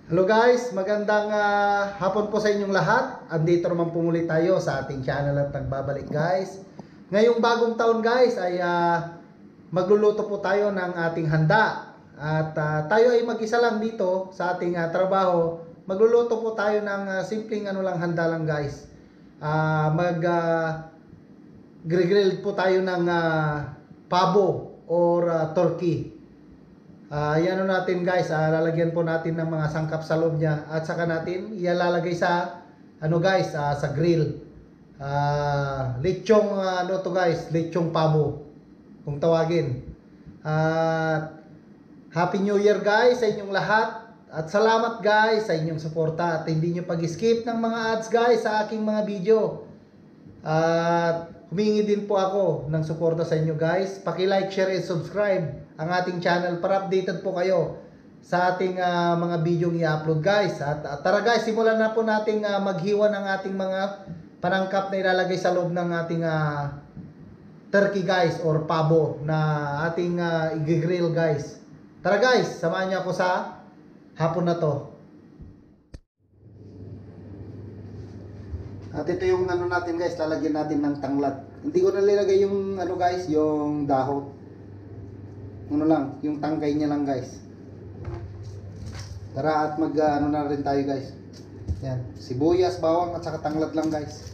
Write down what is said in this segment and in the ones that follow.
Hello guys, magandang hapon po sa inyong lahat. Andito naman po muli tayo sa ating channel at nagbabalik guys. Ngayong bagong taon guys ay magluluto po tayo ng ating handa. At tayo ay mag-isa lang dito sa ating trabaho. Magluluto po tayo ng simpleng handa lang guys. Grill po tayo ng pabo or turkey. Yan natin guys, lalagyan po natin ng mga sangkap sa loob niya at saka natin ilalagay sa sa grill. Lechong to guys, lechong pabo kung tawagin. Happy New Year guys sa inyong lahat at salamat guys sa inyong suporta at hindi niyo pag-skip ng mga ads guys sa aking mga video. At humingi din po ako ng suporta sa inyo guys. Paki-like, share, and subscribe ang ating channel para updated po kayo sa ating mga video i-upload guys. At tara guys, simulan na po nating maghiwa ng ating mga panangkap na ilalagay sa loob ng ating turkey guys or pabo na ating i-grill guys. Tara guys, samahan niyo ako sa hapon na to. At ito yung natin guys, lalagyan natin ng tanglad. Hindi ko nalilagay yung guys, yung dahon. Lang, yung tangkay niya lang guys. Tara at mag na rin tayo guys. Yan, sibuyas, bawang at saka tanglad lang guys.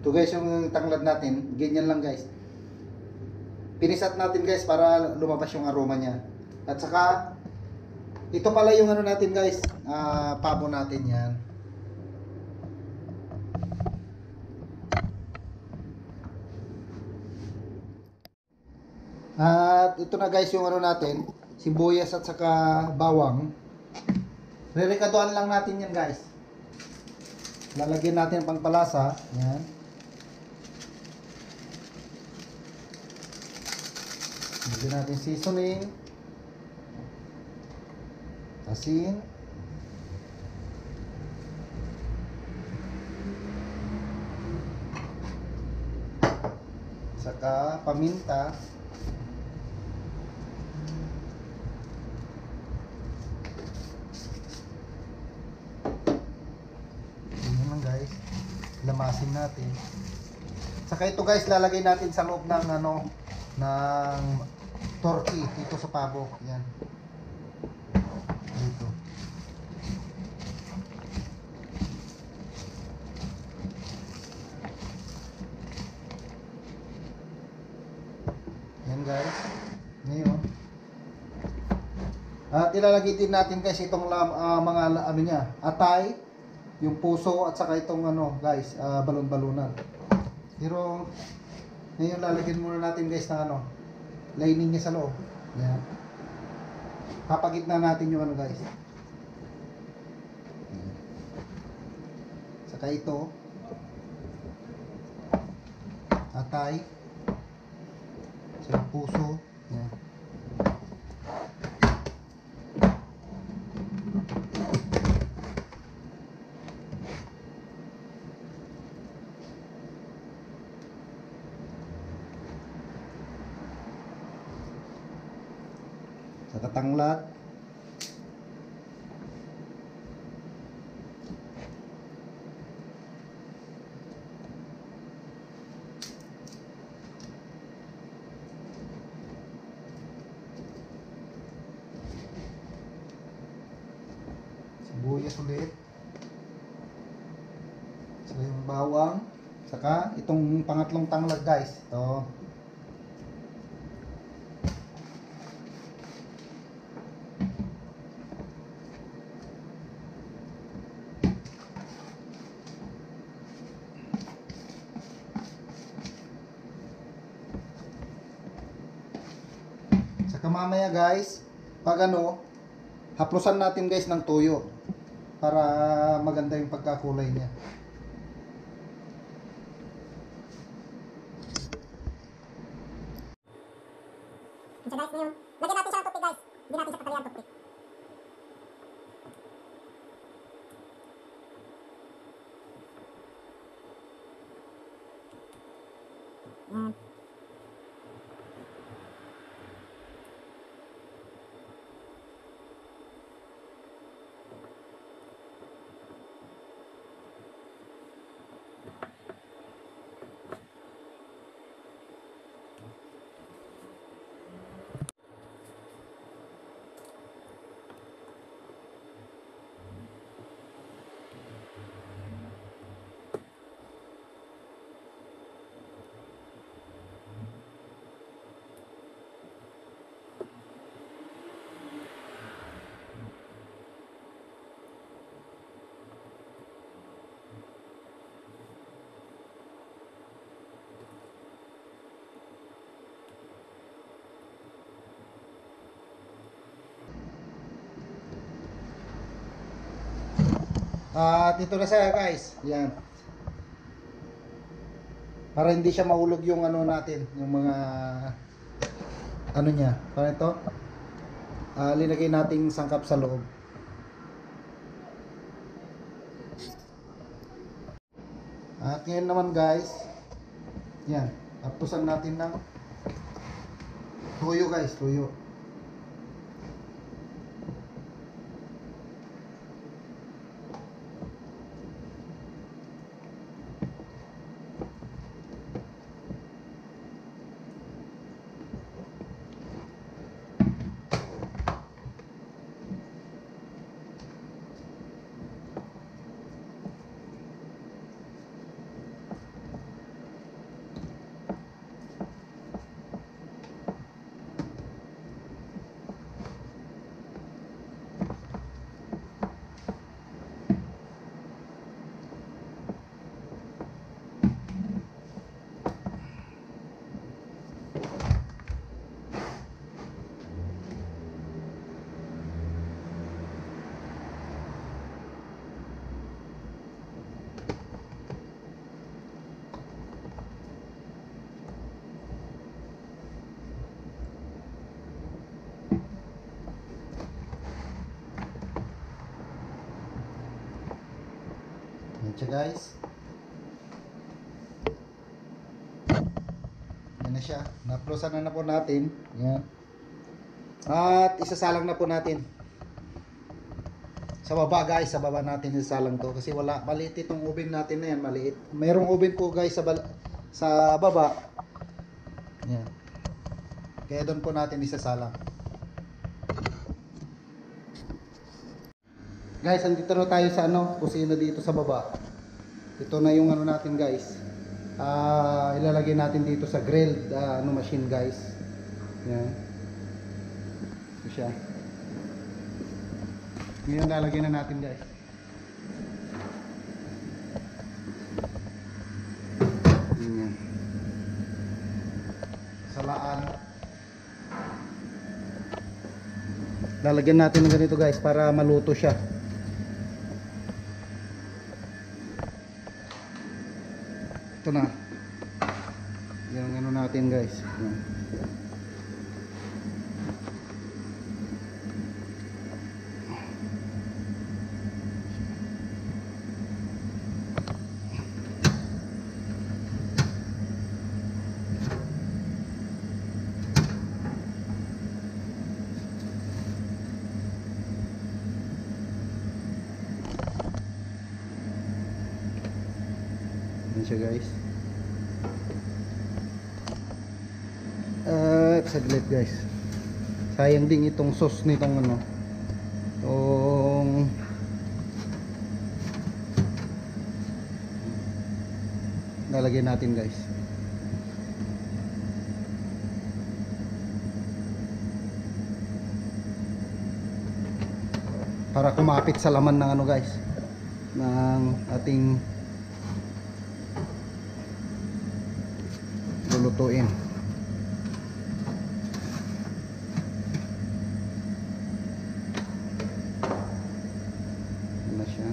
Ito guys yung tanglad natin, ganyan lang guys. Pinisat natin guys para lumabas yung aroma niya. At saka ito pala yung natin guys, pabo natin yan. At ito na guys yung natin, sibuyas at saka bawang. Rerekaduan lang natin yan guys. Lalagyan natin pang palasa, yan. Lagyan natin seasoning, asin, Saka paminta. Ganyan lang guys. Lamasin natin. Saka ito guys, lalagay natin sa loob ng ng turkey dito sa pabo. Yan. Dito. Yan guys. Ngayon. At ilalagay din natin guys itong mga ano niya, atay, yung puso at saka itong guys, balon-balunan. Pero ngayon lalagyan muna natin guys ng lining niya sa loob. Yan. Papagitna natin yung guys. Saka ito atay, sa puso. Yan. Sa katanglad. Sibuyas ulit. Saka yung bawang. Saka itong pangatlong tanglad guys. Ito. Saka mamaya guys, pag haplusan natin guys ng tuyo para maganda yung pagkakulay niya. So guys, ngayon, lagyan natin siya ng toothpick guys. Hindi natin siya patalian toothpick. Yan. At ito na siya guys. Yan. Para hindi siya mahulog yung natin, yung mga niya. Para ito, linagay nating sangkap sa loob. At ngayon naman guys, yan, tapusan natin ng tuyo guys, tuyo. Yan siya guys. na siya. Na-plusan na po natin. Yan. At isasalang na po natin. Sa baba guys, sa baba natin isasalang to. Kasi wala, maliit itong oven natin na yan, maliit. Mayroong oven po guys sa baba. Yan. Kaya doon po natin isasalang. Guys, andito na tayo sa kusina dito sa baba. Ito na yung natin guys. Ilalagay natin dito sa grilled machine guys. Yan. Ito siya. Ngayon lalagyan na natin guys. Yan. Salaan. Lalagyan natin ng ganito guys para maluto siya. Ito na. Yan ang natin guys. Yan. Yan siya guys. Saglit guys. Sayang din itong sauce nitong itong lalagyan natin guys. Para kumapit sa laman ng guys, ng ating lulutuin. Yan na siya.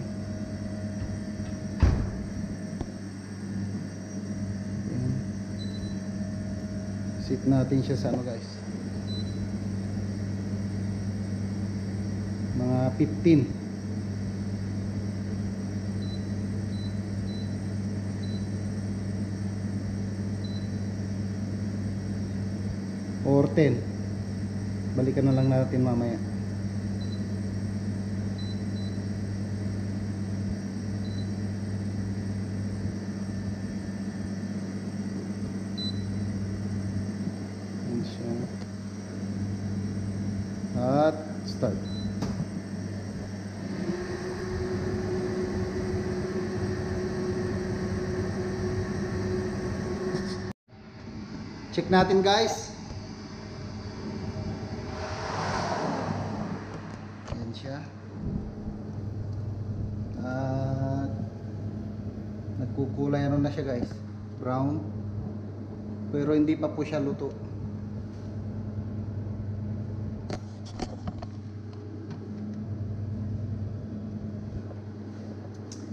Yan. Sit natin siya sa guys, mga 15 or 10. Balikan na lang natin mamaya. Yan siya. At start. Check natin guys. Yan siya. At nagkukulay na siya guys. Brown. Pero hindi pa po siya luto.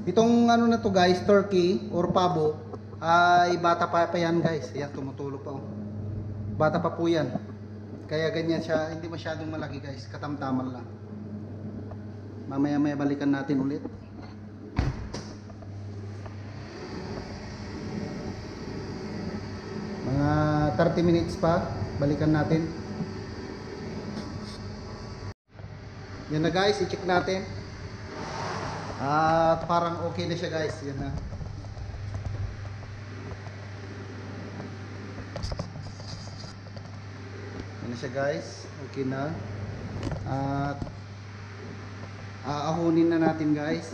Itong na to guys, turkey or pabo, ay bata pa yan guys. Ayan, tumutulog pa. Bata pa po yan. Kaya ganyan siya, hindi masyadong malaki guys. Katamtaman lang. Mamaya balikan natin ulit. Mga 30 minutes pa, balikan natin. Yan na guys, i-check natin. At parang okay na siya guys. Yan na. Yan na siya guys. Okay na. At aahunin na natin guys.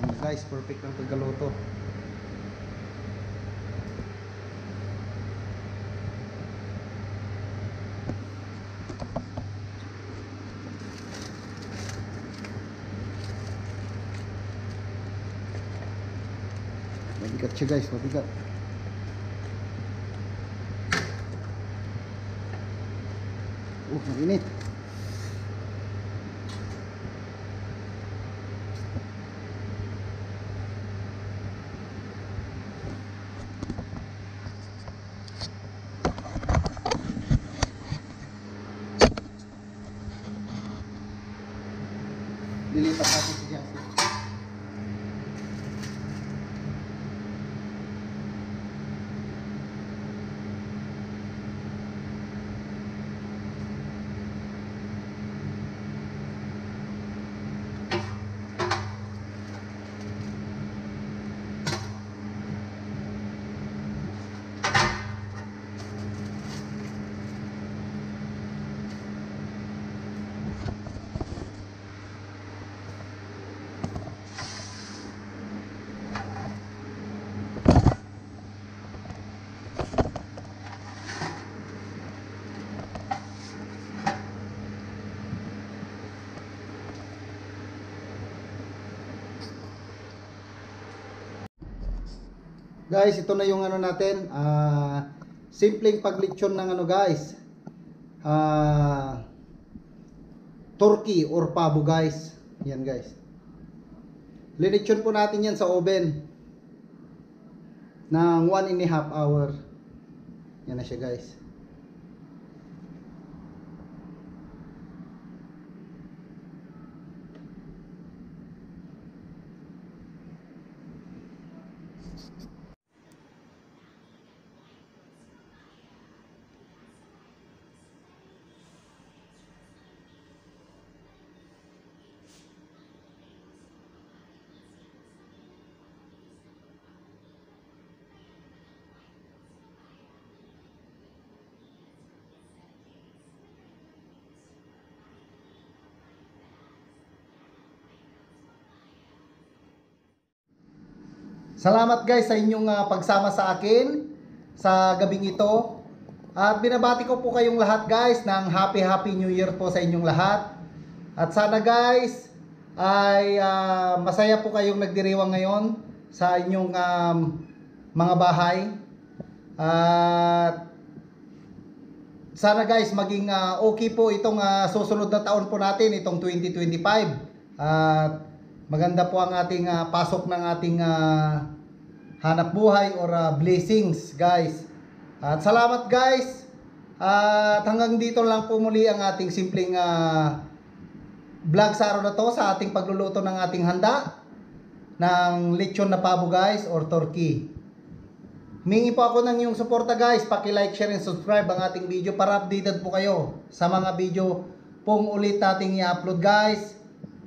Yan guys, perfect ang pagkaluto. Mabigat siya guys, mabigat. Mainit. Guys, ito na yung ano natin. Simpleng paglitsyon ng ano guys. Turkey or pabo guys. Yan guys. Linitsyon po natin yan sa oven ng 1.5 hour. Yan na siya guys. Salamat guys sa inyong pagsama sa akin sa gabing ito. At binabati ko po kayong lahat guys ng Happy New Year po sa inyong lahat. At sana guys ay masaya po kayong nagdiriwang ngayon sa inyong mga bahay. At sana guys maging okay po itong susunod na taon po natin, itong 2025. At maganda po ang ating pasok ng ating hanap buhay or blessings guys. At salamat guys. At hanggang dito lang po muli ang ating simpleng vlog sa araw na to sa ating pagluluto ng ating handa ng lechon na pabo guys or turkey. Humingi po ako ng iyong suporta guys. Paki-like, share, and subscribe ang ating video para updated po kayo sa mga video pong ulit nating i-upload guys.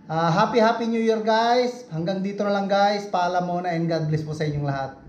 Happy New Year guys. Hanggang dito na lang guys. Paalam muna and God bless po sa inyong lahat.